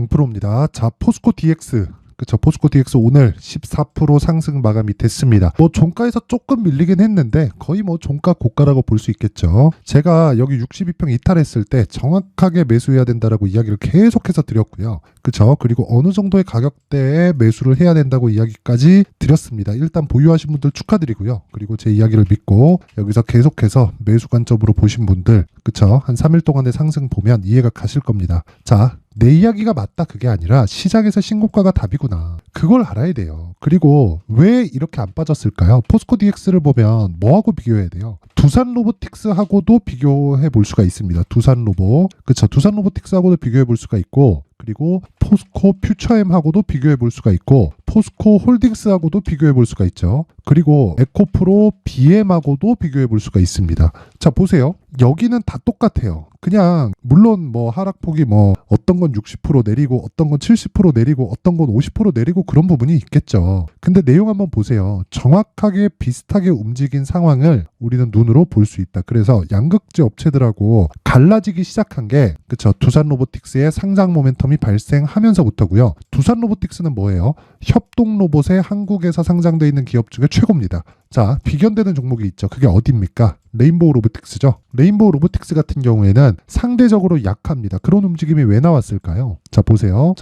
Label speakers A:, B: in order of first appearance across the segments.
A: 강프로입니다. 자, 포스코 DX. 그쵸. 포스코 DX 오늘 14% 상승 마감이 됐습니다. 종가에서 조금 밀리긴 했는데 거의 종가 고가라고 볼 수 있겠죠. 제가 여기 62평 이탈했을 때 정확하게 매수해야 된다라고 이야기를 계속해서 드렸고요. 그쵸. 그리고 어느 정도의 가격대에 매수를 해야 된다고 이야기까지 드렸습니다. 일단 보유하신 분들 축하드리고요. 그리고 제 이야기를 믿고 여기서 계속해서 매수 관점으로 보신 분들, 그쵸. 한 3일 동안의 상승 보면 이해가 가실 겁니다. 자, 내 이야기가 맞다 그게 아니라 시장에서 신고가가 답이구나. 그걸 알아야 돼요. 그리고 왜 이렇게 안 빠졌을까요? 포스코 DX를 보면 뭐하고 비교해야 돼요? 두산 로보틱스하고도 비교해 볼 수가 있습니다. 두산 로보. 그쵸. 두산 로보틱스하고도 비교해 볼 수가 있고, 그리고 포스코 퓨처엠하고도 비교해 볼 수가 있고, 포스코 홀딩스하고도 비교해 볼 수가 있죠. 그리고 에코프로 BM하고도 비교해 볼 수가 있습니다. 자, 보세요. 여기는 다 똑같아요. 그냥 물론 하락폭이 어떤 건 60% 내리고 어떤 건 70% 내리고 어떤 건 50% 내리고 그런 부분이 있겠죠. 근데 내용 한번 보세요. 정확하게 비슷하게 움직인 상황을 우리는 눈으로 볼 수 있다. 그래서 양극재 업체들하고 갈라지기 시작한 게 그쵸. 두산 로보틱스의 상장 모멘텀이 발생하면서부터고요. 두산 로보틱스는 뭐예요? 협동 로봇에 한국에서 상장되어 있는 기업 중에 최고입니다. 자, 비견되는 종목이 있죠. 그게 어디입니까? 레인보우 로보틱스죠. 레인보우 로보틱스 같은 경우에는 상대적으로 약합니다. 그런 움직임이 왜 나왔을까요? 자, 보세요.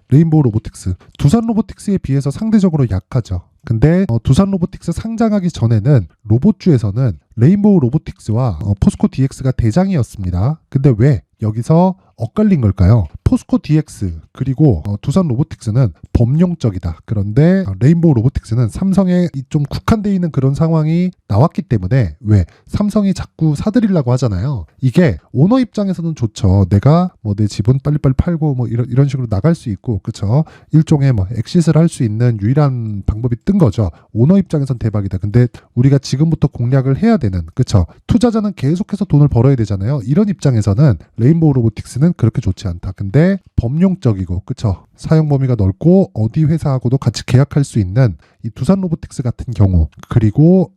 A: 레인보우 로보틱스. 두산 로보틱스에 비해서 상대적으로 약하죠. 근데 두산 로보틱스 상장하기 전에는 로봇주에서는 레인보우 로보틱스와 포스코 DX가 대장이었습니다. 근데 왜 여기서 엇갈린 걸까요? 포스코 DX 그리고 두산 로보틱스는 범용적이다. 그런데 레인보우 로보틱스는 삼성에 좀 국한되어 있는 그런 상황이 나왔기 때문에 왜? 삼성이 자꾸 사들이려고 하잖아요. 이게 오너 입장에서는 좋죠. 내가 내 지분 빨리빨리 팔고 이런 식으로 나갈 수 있고, 그쵸? 일종의 엑시스를 할 수 있는 유일한 방법이 뜬 거죠. 오너 입장에선 대박이다. 근데 우리가 지금부터 공략을 해야 되는, 그쵸? 투자자는 계속해서 돈을 벌어야 되잖아요. 이런 입장에서는 레인보우 로보틱스는 그렇게 좋지 않다. 근데 범용적이고, 그쵸? 사용 범위가 넓고 어디 회사하고도 같이 계약할 수 있는 이 두산 로보틱스 같은 경우, 그리고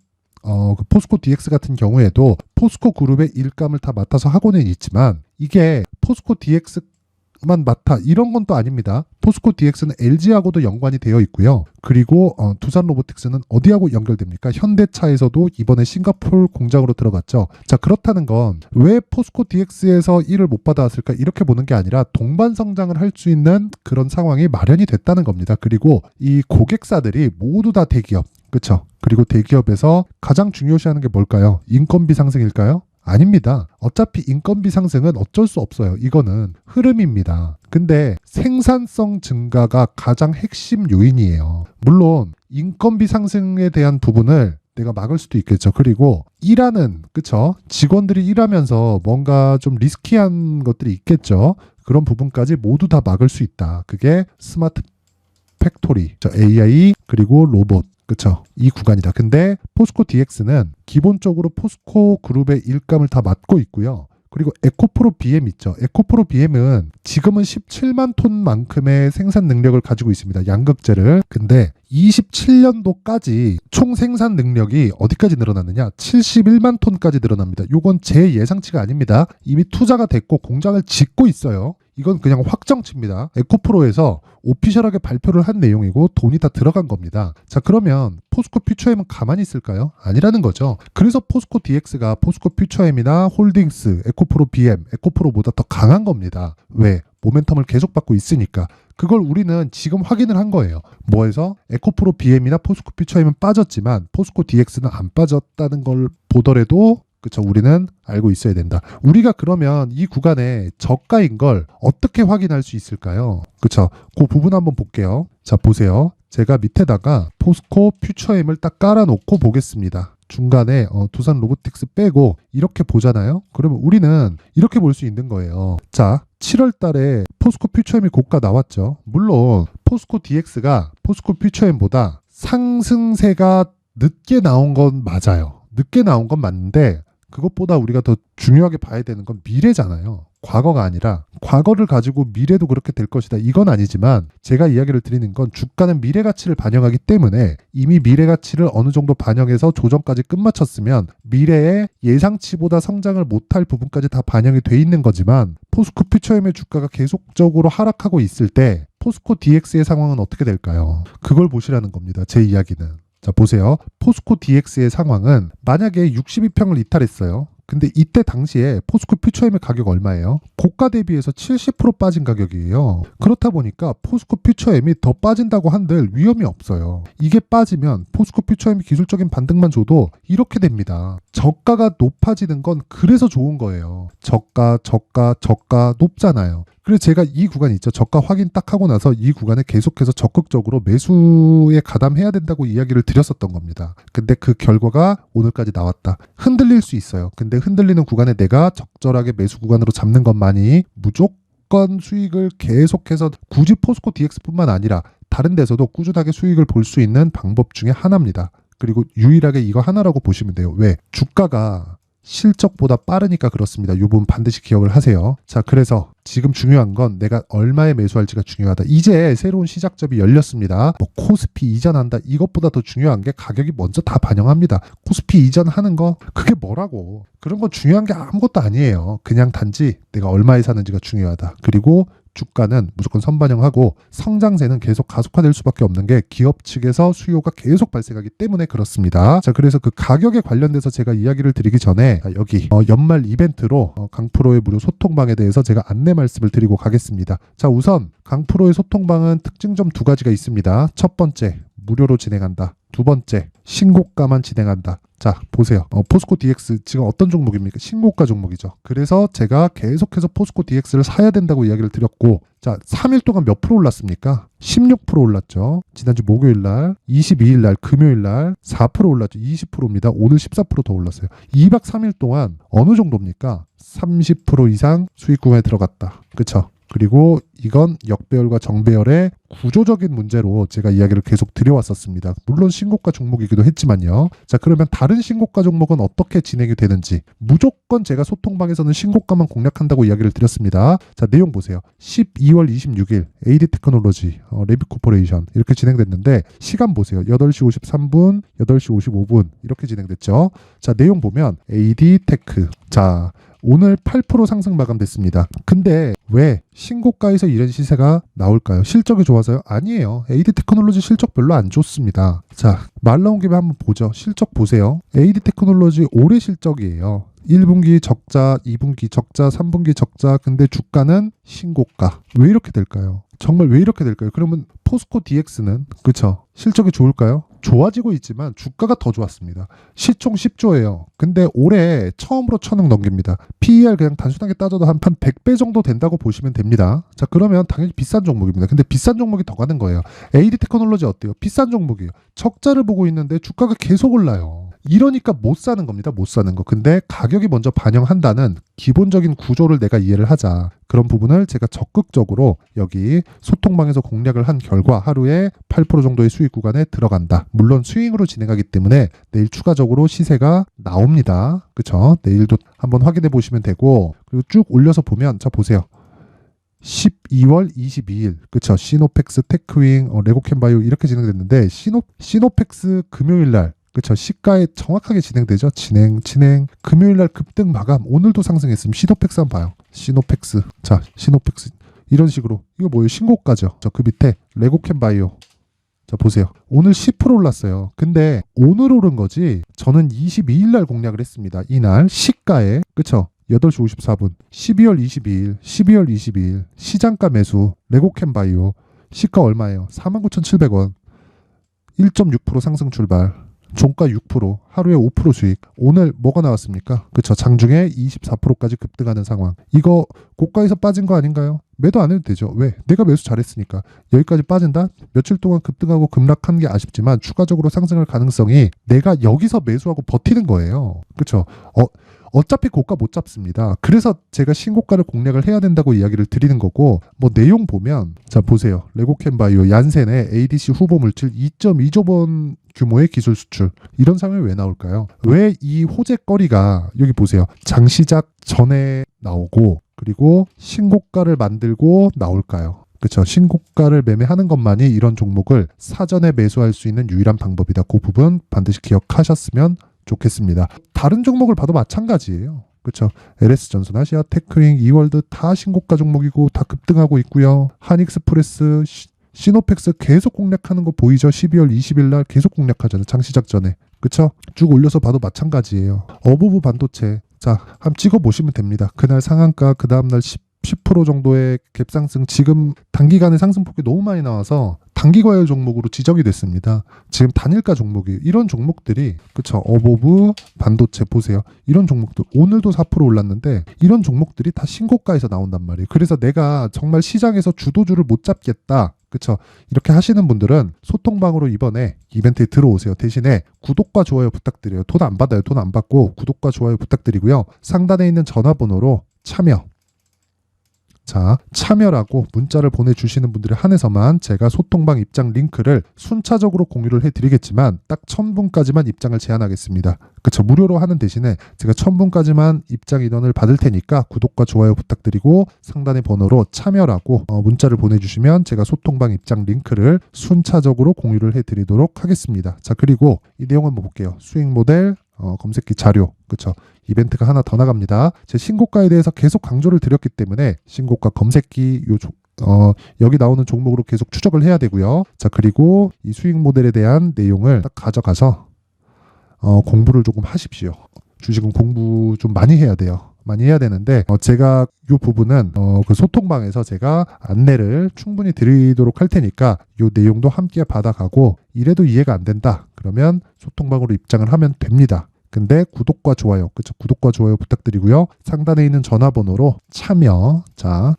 A: 포스코 DX 같은 경우에도 포스코 그룹의 일감을 다 맡아서 하고는 있지만 이게 포스코 DX만 맡아 이런 건 또 아닙니다. 포스코 DX는 LG하고도 연관이 되어 있고요. 그리고 두산 로보틱스는 어디하고 연결됩니까? 현대차에서도 이번에 싱가포르 공장으로 들어갔죠. 자, 그렇다는 건 왜 포스코 DX에서 일을 못 받아왔을까? 이렇게 보는 게 아니라 동반 성장을 할 수 있는 그런 상황이 마련이 됐다는 겁니다. 그리고 이 고객사들이 모두 다 대기업, 그렇죠? 그리고 대기업에서 가장 중요시하는 게 뭘까요? 인건비 상승일까요? 아닙니다. 어차피 인건비 상승은 어쩔 수 없어요. 이거는 흐름입니다. 근데 생산성 증가가 가장 핵심 요인이에요. 물론 인건비 상승에 대한 부분을 내가 막을 수도 있겠죠. 그리고 일하는, 그쵸? 직원들이 일하면서 뭔가 좀 리스키한 것들이 있겠죠. 그런 부분까지 모두 다 막을 수 있다. 그게 스마트 팩토리, AI, 그리고 로봇. 그쵸. 이 구간이다. 근데 포스코 DX는 기본적으로 포스코 그룹의 일감을 다 맡고 있고요. 그리고 에코프로 BM 있죠. 에코프로 BM은 지금은 17만 톤만큼의 생산 능력을 가지고 있습니다. 양극재를. 근데 27년도까지 총 생산 능력이 어디까지 늘어났느냐? 71만 톤까지 늘어납니다. 이건 제 예상치가 아닙니다. 이미 투자가 됐고 공장을 짓고 있어요. 이건 그냥 확정치입니다. 에코프로에서 오피셜하게 발표를 한 내용이고 돈이 다 들어간 겁니다. 자, 그러면 포스코 퓨처엠은 가만히 있을까요? 아니라는 거죠. 그래서 포스코 DX가 포스코 퓨처엠이나 홀딩스, 에코프로 BM, 에코프로보다 더 강한 겁니다. 왜? 모멘텀을 계속 받고 있으니까. 그걸 우리는 지금 확인을 한 거예요. 뭐해서? 에코프로 BM이나 포스코 퓨처엠은 빠졌지만 포스코 DX는 안 빠졌다는 걸 보더라도, 그쵸, 우리는 알고 있어야 된다. 우리가 그러면 이 구간에 저가인 걸 어떻게 확인할 수 있을까요? 그쵸, 그 부분 한번 볼게요. 자, 보세요. 제가 밑에다가 포스코 퓨처엠을 딱 깔아놓고 보겠습니다. 중간에 두산 로보틱스 빼고 이렇게 보잖아요. 그러면 우리는 이렇게 볼 수 있는 거예요. 자, 7월 달에 포스코 퓨처엠이 고가 나왔죠. 물론 포스코 DX가 포스코 퓨처엠보다 상승세가 늦게 나온 건 맞아요. 늦게 나온 건 맞는데 그것보다 우리가 더 중요하게 봐야 되는 건 미래잖아요. 과거가 아니라 과거를 가지고 미래도 그렇게 될 것이다. 이건 아니지만 제가 이야기를 드리는 건 주가는 미래 가치를 반영하기 때문에 이미 미래 가치를 어느 정도 반영해서 조정까지 끝마쳤으면 미래에 예상치보다 성장을 못할 부분까지 다 반영이 돼 있는 거지만 포스코 퓨처엠의 주가가 계속적으로 하락하고 있을 때 포스코 DX의 상황은 어떻게 될까요? 그걸 보시라는 겁니다. 제 이야기는. 자, 보세요. 포스코 DX의 상황은 만약에 62평을 이탈했어요. 근데 이때 당시에 포스코 퓨처엠의 가격 얼마예요? 고가 대비해서 70% 빠진 가격이에요. 그렇다 보니까 포스코 퓨처엠이 더 빠진다고 한들 위험이 없어요. 이게 빠지면 포스코 퓨처엠이 기술적인 반등만 줘도 이렇게 됩니다. 저가가 높아지는 건 그래서 좋은 거예요. 저가 높잖아요. 그래서 제가 이 구간 있죠. 저가 확인 딱 하고 나서 이 구간에 계속해서 적극적으로 매수에 가담해야 된다고 이야기를 드렸었던 겁니다. 근데 그 결과가 오늘까지 나왔다. 흔들릴 수 있어요. 근데 흔들리는 구간에 내가 적절하게 매수 구간으로 잡는 것만이 무조건 수익을 계속해서 굳이 포스코 DX뿐만 아니라 다른 데서도 꾸준하게 수익을 볼 수 있는 방법 중에 하나입니다. 그리고 유일하게 이거 하나라고 보시면 돼요. 왜? 주가가 실적보다 빠르니까 그렇습니다. 이 부분 반드시 기억을 하세요. 자, 그래서 지금 중요한 건 내가 얼마에 매수할지가 중요하다. 이제 새로운 시작점이 열렸습니다. 뭐 코스피 이전한다. 이것보다 더 중요한 게 가격이 먼저 다 반영합니다. 코스피 이전하는 거 그게 뭐라고. 그런 건 중요한 게 아무것도 아니에요. 그냥 단지 내가 얼마에 사는지가 중요하다. 그리고 주가는 무조건 선반영하고 성장세는 계속 가속화될 수밖에 없는 게 기업 측에서 수요가 계속 발생하기 때문에 그렇습니다. 자, 그래서 그 가격에 관련돼서 제가 이야기를 드리기 전에 여기 연말 이벤트로 강프로의 무료 소통방에 대해서 제가 안내 말씀을 드리고 가겠습니다. 자, 우선 강프로의 소통방은 특징점 두 가지가 있습니다. 첫 번째, 무료로 진행한다. 두 번째, 신고가만 진행한다. 자, 보세요. 포스코 DX 지금 어떤 종목입니까? 신고가 종목이죠. 그래서 제가 계속해서 포스코 DX를 사야 된다고 이야기를 드렸고, 자, 3일 동안 몇 프로 올랐습니까? 16% 올랐죠. 지난주 목요일 날, 22일 날, 금요일 날 4% 올랐죠. 20%입니다. 오늘 14% 더 올랐어요. 2박 3일 동안 어느 정도입니까? 30% 이상 수익 구간에 들어갔다. 그쵸? 그리고 이건 역배열과 정배열의 구조적인 문제로 제가 이야기를 계속 드려왔었습니다. 물론 신고가 종목이기도 했지만요. 자, 그러면 다른 신고가 종목은 어떻게 진행이 되는지 무조건 제가 소통방에서는 신고가만 공략한다고 이야기를 드렸습니다. 자, 내용 보세요. 12월 26일 AD 테크놀로지, 레비 코퍼레이션 이렇게 진행됐는데 시간 보세요. 8시 53분, 8시 55분 이렇게 진행됐죠. 자, 내용 보면 AD 테크. 자, 오늘 8% 상승 마감됐습니다. 근데 왜 신고가에서 이런 시세가 나올까요? 실적이 좋아서요? 아니에요. AD 테크놀로지 실적 별로 안 좋습니다. 자, 말 나온 김에 한번 보죠. 실적 보세요. AD 테크놀로지 올해 실적이에요. 1분기 적자, 2분기 적자, 3분기 적자. 근데 주가는 신고가. 왜 이렇게 될까요? 정말 왜 이렇게 될까요? 그러면 포스코 DX는 그쵸? 실적이 좋을까요? 좋아지고 있지만 주가가 더 좋았습니다. 시총 10조예요. 근데 올해 처음으로 1000억 넘깁니다. PER 그냥 단순하게 따져도 한 100배 정도 된다고 보시면 됩니다. 자, 그러면 당연히 비싼 종목입니다. 근데 비싼 종목이 더 가는 거예요. AD 테크놀로지 어때요? 비싼 종목이에요. 적자를 보고 있는데 주가가 계속 올라요. 이러니까 못 사는 겁니다. 못 사는 거. 근데 가격이 먼저 반영한다는 기본적인 구조를 내가 이해를 하자. 그런 부분을 제가 적극적으로 여기 소통방에서 공략을 한 결과 하루에 8% 정도의 수익 구간에 들어간다. 물론 스윙으로 진행하기 때문에 내일 추가적으로 시세가 나옵니다. 그쵸? 내일도 한번 확인해 보시면 되고, 그리고 쭉 올려서 보면, 자, 보세요. 12월 22일, 그쵸? 시노펙스, 테크윙, 레고캠바이오 이렇게 진행됐는데, 시노펙스 금요일 날, 그쵸? 시가에 정확하게 진행되죠. 진행. 금요일날 급등 마감. 오늘도 상승했으면 시노펙스 한번 봐요. 시노펙스. 자, 시노펙스. 이런 식으로. 이거 뭐예요? 신고가죠. 저 그 밑에 레고캠바이오. 자, 보세요. 오늘 10% 올랐어요. 근데 오늘 오른 거지. 저는 22일날 공략을 했습니다. 이날 시가에. 그쵸? 8시 54분. 12월 22일. 시장가 매수. 레고캠바이오. 시가 얼마예요? 49,700원. 1.6% 상승 출발. 종가 6%, 하루에 5% 수익. 오늘 뭐가 나왔습니까? 그쵸. 장중에 24%까지 급등하는 상황. 이거 고가에서 빠진 거 아닌가요? 매도 안 해도 되죠. 왜? 내가 매수 잘했으니까. 여기까지 빠진다? 며칠 동안 급등하고 급락한 게 아쉽지만 추가적으로 상승할 가능성이 내가 여기서 매수하고 버티는 거예요. 그쵸. 어차피 고가 못 잡습니다. 그래서 제가 신고가를 공략을 해야 된다고 이야기를 드리는 거고, 뭐 내용 보면 자 보세요. 레고캠바이오 얀센의 ADC 후보 물질 2.2조 원 규모의 기술 수출, 이런 상황이 왜 나올까요? 왜 이 호재거리가 여기 보세요. 장시작 전에 나오고 그리고 신고가를 만들고 나올까요? 그렇죠. 신고가를 매매하는 것만이 이런 종목을 사전에 매수할 수 있는 유일한 방법이다. 그 부분 반드시 기억하셨으면 좋겠습니다. 다른 종목을 봐도 마찬가지예요. 그렇죠. LS전선, 아시아, 테크링, 이월드 다 신고가 종목이고 다 급등하고 있고요. 한익스프레스, 시노펙스 계속 공략하는 거 보이죠? 12월 20일 날 계속 공략하잖아요. 장시작 전에. 그렇죠? 쭉 올려서 봐도 마찬가지예요. 어부부 반도체. 자, 한번 찍어 보시면 됩니다. 그날 상한가, 그 다음날 10% 정도의 갭상승, 지금 단기간에 상승폭이 너무 많이 나와서 단기과열 종목으로 지적이 됐습니다. 지금 단일가 종목이 이런 종목들이 그쵸, 어보브 반도체 보세요. 이런 종목들 오늘도 4% 올랐는데 이런 종목들이 다 신고가에서 나온단 말이에요. 그래서 내가 정말 시장에서 주도주를 못 잡겠다. 그쵸, 이렇게 하시는 분들은 소통방으로 이번에 이벤트에 들어오세요. 대신에 구독과 좋아요 부탁드려요. 돈 안 받아요. 돈 안 받고 구독과 좋아요 부탁드리고요. 상단에 있는 전화번호로 참여라고 문자를 보내주시는 분들에 한해서만 제가 소통방 입장 링크를 순차적으로 공유를 해드리겠지만 딱 1000분까지만 입장을 제한하겠습니다. 그쵸, 무료로 하는 대신에 제가 1000분까지만 입장 인원을 받을 테니까 구독과 좋아요 부탁드리고 상단의 번호로 참여라고 문자를 보내주시면 제가 소통방 입장 링크를 순차적으로 공유를 해드리도록 하겠습니다. 자, 그리고 이 내용 한번 볼게요. 수익 모델 검색기 자료, 그쵸, 이벤트가 하나 더 나갑니다. 제 신고가에 대해서 계속 강조를 드렸기 때문에 신고가 검색기 여기 나오는 종목으로 계속 추적을 해야 되고요. 자, 그리고 이 수익 모델에 대한 내용을 딱 가져가서 공부를 조금 하십시오. 주식은 공부 좀 많이 해야 돼요. 많이 해야 되는데 제가 이 부분은 그 소통방에서 제가 안내를 충분히 드리도록 할 테니까 이 내용도 함께 받아가고, 이래도 이해가 안 된다 그러면 소통방으로 입장을 하면 됩니다. 근데 구독과 좋아요, 그쵸, 구독과 좋아요 부탁드리고요. 상단에 있는 전화번호로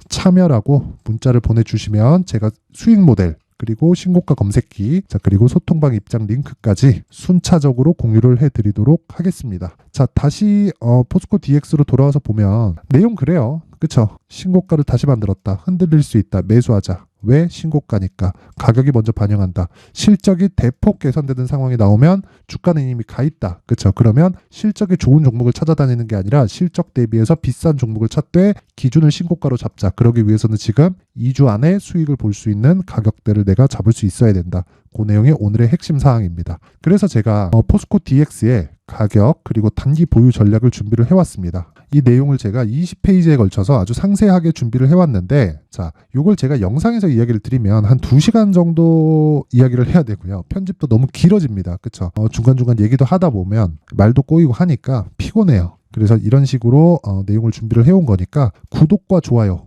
A: 참여라고 문자를 보내주시면 제가 수익 모델 그리고 신고가 검색기, 자, 그리고 소통방 입장 링크까지 순차적으로 공유를 해드리도록 하겠습니다. 자, 다시 포스코 DX로 돌아와서 보면 내용 그래요. 그쵸? 신고가를 다시 만들었다. 흔들릴 수 있다. 매수하자. 왜? 신고가니까. 가격이 먼저 반영한다. 실적이 대폭 개선되는 상황이 나오면 주가는 이미 가 있다. 그쵸? 그러면 실적이 좋은 종목을 찾아다니는 게 아니라 실적 대비해서 비싼 종목을 찾되 기준을 신고가로 잡자. 그러기 위해서는 지금 2주 안에 수익을 볼 수 있는 가격대를 내가 잡을 수 있어야 된다. 그 내용이 오늘의 핵심 사항입니다. 그래서 제가 포스코 DX의 가격 그리고 단기 보유 전략을 준비를 해왔습니다. 이 내용을 제가 20페이지에 걸쳐서 아주 상세하게 준비를 해왔는데, 자, 요걸 제가 영상에서 이야기를 드리면 한 2시간 정도 이야기를 해야 되고요. 편집도 너무 길어집니다. 그쵸? 중간중간 얘기도 하다 보면 말도 꼬이고 하니까 피곤해요. 그래서 이런 식으로 내용을 준비를 해온 거니까 구독과 좋아요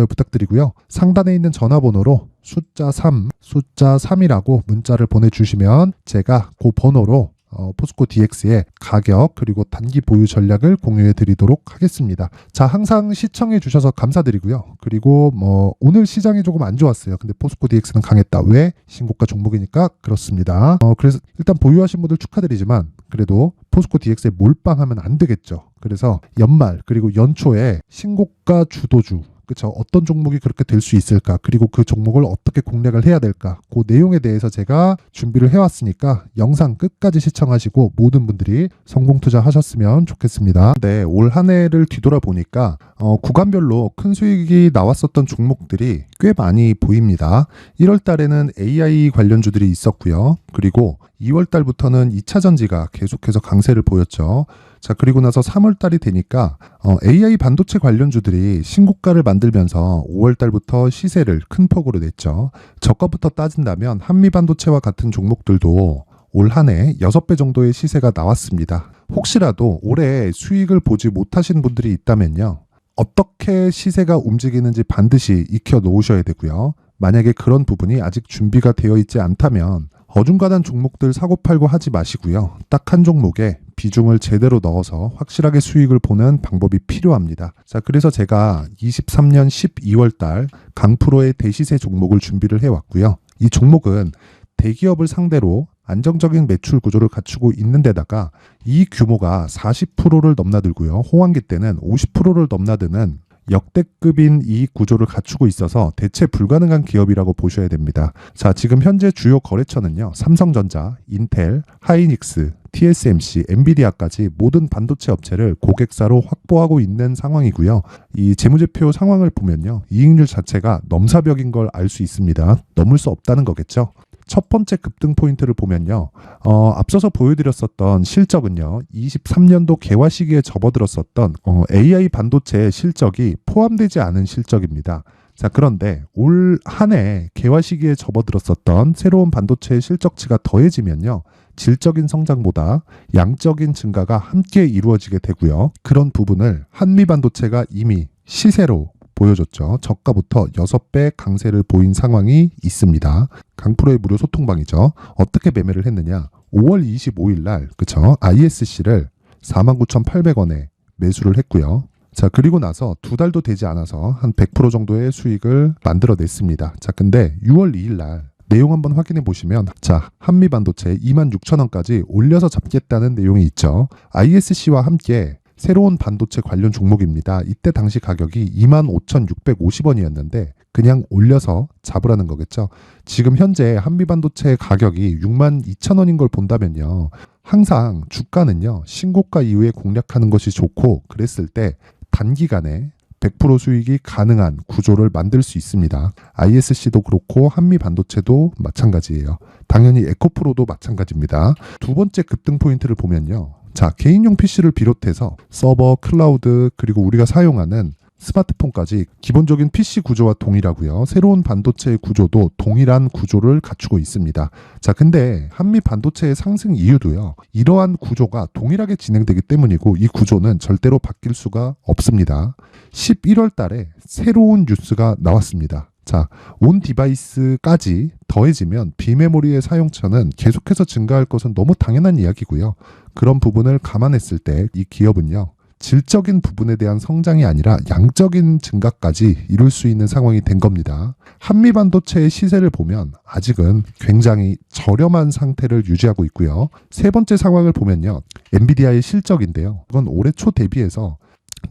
A: 부탁드리고요. 상단에 있는 전화번호로 숫자 3이라고 문자를 보내주시면 제가 그 번호로 포스코 DX의 가격 그리고 단기 보유 전략을 공유해 드리도록 하겠습니다. 자, 항상 시청해 주셔서 감사드리고요. 그리고 오늘 시장이 조금 안 좋았어요. 근데 포스코 DX는 강했다. 왜? 신고가 종목이니까 그렇습니다. 그래서 일단 보유하신 분들 축하드리지만 그래도 포스코 DX에 몰빵하면 안 되겠죠. 그래서 연말 그리고 연초에 신고가 주도주, 그쵸, 어떤 종목이 그렇게 될 수 있을까, 그리고 그 종목을 어떻게 공략을 해야 될까, 그 내용에 대해서 제가 준비를 해왔으니까 영상 끝까지 시청하시고 모든 분들이 성공 투자하셨으면 좋겠습니다. 네, 올 한 해를 뒤돌아보니까 구간별로 큰 수익이 나왔었던 종목들이 꽤 많이 보입니다. 1월 달에는 AI 관련주들이 있었고요. 그리고 2월 달부터는 2차 전지가 계속해서 강세를 보였죠. 자, 그리고 나서 3월 달이 되니까 AI 반도체 관련주들이 신고가를 만들면서 5월 달부터 시세를 큰 폭으로 냈죠. 저가부터 따진다면 한미 반도체와 같은 종목들도 올 한 해 6배 정도의 시세가 나왔습니다. 혹시라도 올해 수익을 보지 못하신 분들이 있다면요, 어떻게 시세가 움직이는지 반드시 익혀 놓으셔야 되고요. 만약에 그런 부분이 아직 준비가 되어 있지 않다면 어중간한 종목들 사고팔고 하지 마시고요. 딱 한 종목에 비중을 제대로 넣어서 확실하게 수익을 보는 방법이 필요합니다. 자, 그래서 제가 23년 12월 달 강프로의 대시세 종목을 준비를 해왔고요. 이 종목은 대기업을 상대로 안정적인 매출 구조를 갖추고 있는 데다가 이 규모가 40%를 넘나들고요. 호황기 때는 50%를 넘나드는 역대급인 이익 구조를 갖추고 있어서 대체 불가능한 기업이라고 보셔야 됩니다. 자, 지금 현재 주요 거래처는요. 삼성전자, 인텔, 하이닉스, TSMC, 엔비디아까지 모든 반도체 업체를 고객사로 확보하고 있는 상황이고요. 이 재무제표 상황을 보면요. 이익률 자체가 넘사벽인 걸 알 수 있습니다. 넘을 수 없다는 거겠죠. 첫 번째 급등 포인트를 보면요. 앞서서 보여드렸었던 실적은요. 23년도 개화 시기에 접어들었었던 AI 반도체의 실적이 포함되지 않은 실적입니다. 자, 그런데 올 한 해 개화 시기에 접어들었었던 새로운 반도체의 실적치가 더해지면요. 질적인 성장보다 양적인 증가가 함께 이루어지게 되고요. 그런 부분을 한미반도체가 이미 시세로 보여줬죠. 저가부터 6배 강세를 보인 상황이 있습니다. 강프로의 무료 소통방이죠. 어떻게 매매를 했느냐. 5월 25일 날 그쵸? ISC를 49,800원에 매수를 했고요. 자, 그리고 나서 2달도 되지 않아서 한 100% 정도의 수익을 만들어냈습니다. 자, 근데 6월 2일 날 내용 한번 확인해 보시면 자, 한미반도체 26,000원까지 올려서 잡겠다는 내용이 있죠. ISC와 함께 새로운 반도체 관련 종목입니다. 이때 당시 가격이 25,650원이었는데 그냥 올려서 잡으라는 거겠죠. 지금 현재 한미반도체 가격이 62,000원인 걸 본다면요. 항상 주가는요. 신고가 이후에 공략하는 것이 좋고 그랬을 때 단기간에 100% 수익이 가능한 구조를 만들 수 있습니다. ISC도 그렇고 한미반도체도 마찬가지예요. 당연히 에코프로도 마찬가지입니다. 두 번째 급등 포인트를 보면요. 자, 개인용 PC를 비롯해서 서버, 클라우드, 그리고 우리가 사용하는 스마트폰까지 기본적인 PC 구조와 동일하고요. 새로운 반도체의 구조도 동일한 구조를 갖추고 있습니다. 자, 근데 한미 반도체의 상승 이유도요. 이러한 구조가 동일하게 진행되기 때문이고 이 구조는 절대로 바뀔 수가 없습니다. 11월 달에 새로운 뉴스가 나왔습니다. 자, 온 디바이스까지 더해지면 비메모리의 사용처는 계속해서 증가할 것은 너무 당연한 이야기고요. 그런 부분을 감안했을 때 이 기업은요. 질적인 부분에 대한 성장이 아니라 양적인 증가까지 이룰 수 있는 상황이 된 겁니다. 한미반도체의 시세를 보면 아직은 굉장히 저렴한 상태를 유지하고 있고요. 세 번째 상황을 보면요. 엔비디아의 실적인데요. 그건 올해 초 대비해서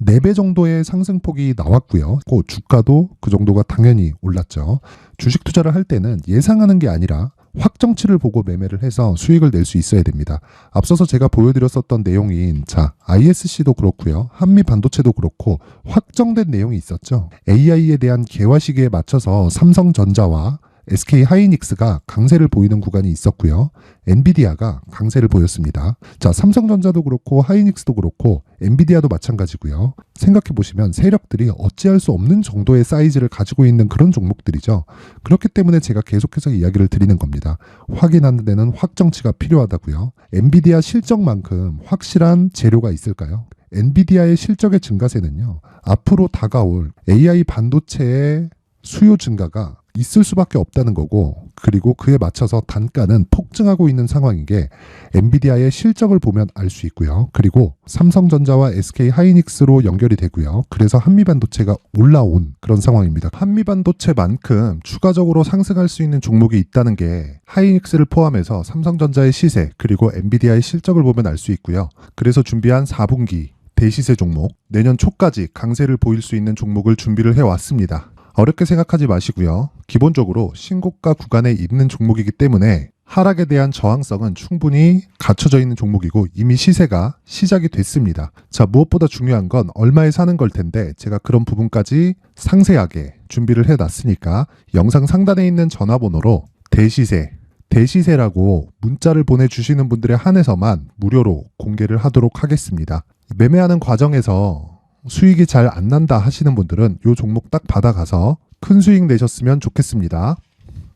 A: 4배 정도의 상승폭이 나왔고요. 그 주가도 그 정도가 당연히 올랐죠. 주식 투자를 할 때는 예상하는 게 아니라 확정치를 보고 매매를 해서 수익을 낼 수 있어야 됩니다. 앞서서 제가 보여드렸었던 내용인 자, ISC도 그렇고요. 한미반도체도 그렇고 확정된 내용이 있었죠. AI에 대한 개화 시기에 맞춰서 삼성전자와 SK 하이닉스가 강세를 보이는 구간이 있었고요. 엔비디아가 강세를 보였습니다. 자, 삼성전자도 그렇고 하이닉스도 그렇고 엔비디아도 마찬가지고요. 생각해 보시면 세력들이 어찌할 수 없는 정도의 사이즈를 가지고 있는 그런 종목들이죠. 그렇기 때문에 제가 계속해서 이야기를 드리는 겁니다. 확인하는 데는 확정치가 필요하다고요. 엔비디아 실적만큼 확실한 재료가 있을까요? 엔비디아의 실적의 증가세는요. 앞으로 다가올 AI 반도체의 수요 증가가 있을 수밖에 없다는 거고 그리고 그에 맞춰서 단가는 폭증하고 있는 상황인 게 엔비디아의 실적을 보면 알 수 있고요. 그리고 삼성전자와 SK 하이닉스로 연결이 되고요. 그래서 한미반도체가 올라온 그런 상황입니다. 한미반도체만큼 추가적으로 상승할 수 있는 종목이 있다는 게 하이닉스를 포함해서 삼성전자의 시세 그리고 엔비디아의 실적을 보면 알 수 있고요. 그래서 준비한 4분기 대시세 종목 내년 초까지 강세를 보일 수 있는 종목을 준비를 해왔습니다. 어렵게 생각하지 마시고요. 기본적으로 신고가 구간에 있는 종목이기 때문에 하락에 대한 저항성은 충분히 갖춰져 있는 종목이고 이미 시세가 시작이 됐습니다. 자, 무엇보다 중요한 건 얼마에 사는 걸 텐데 제가 그런 부분까지 상세하게 준비를 해놨으니까 영상 상단에 있는 전화번호로 대시세라고 문자를 보내주시는 분들에 한해서만 무료로 공개를 하도록 하겠습니다. 매매하는 과정에서 수익이 잘 안 난다 하시는 분들은 이 종목 딱 받아가서 큰 수익 내셨으면 좋겠습니다.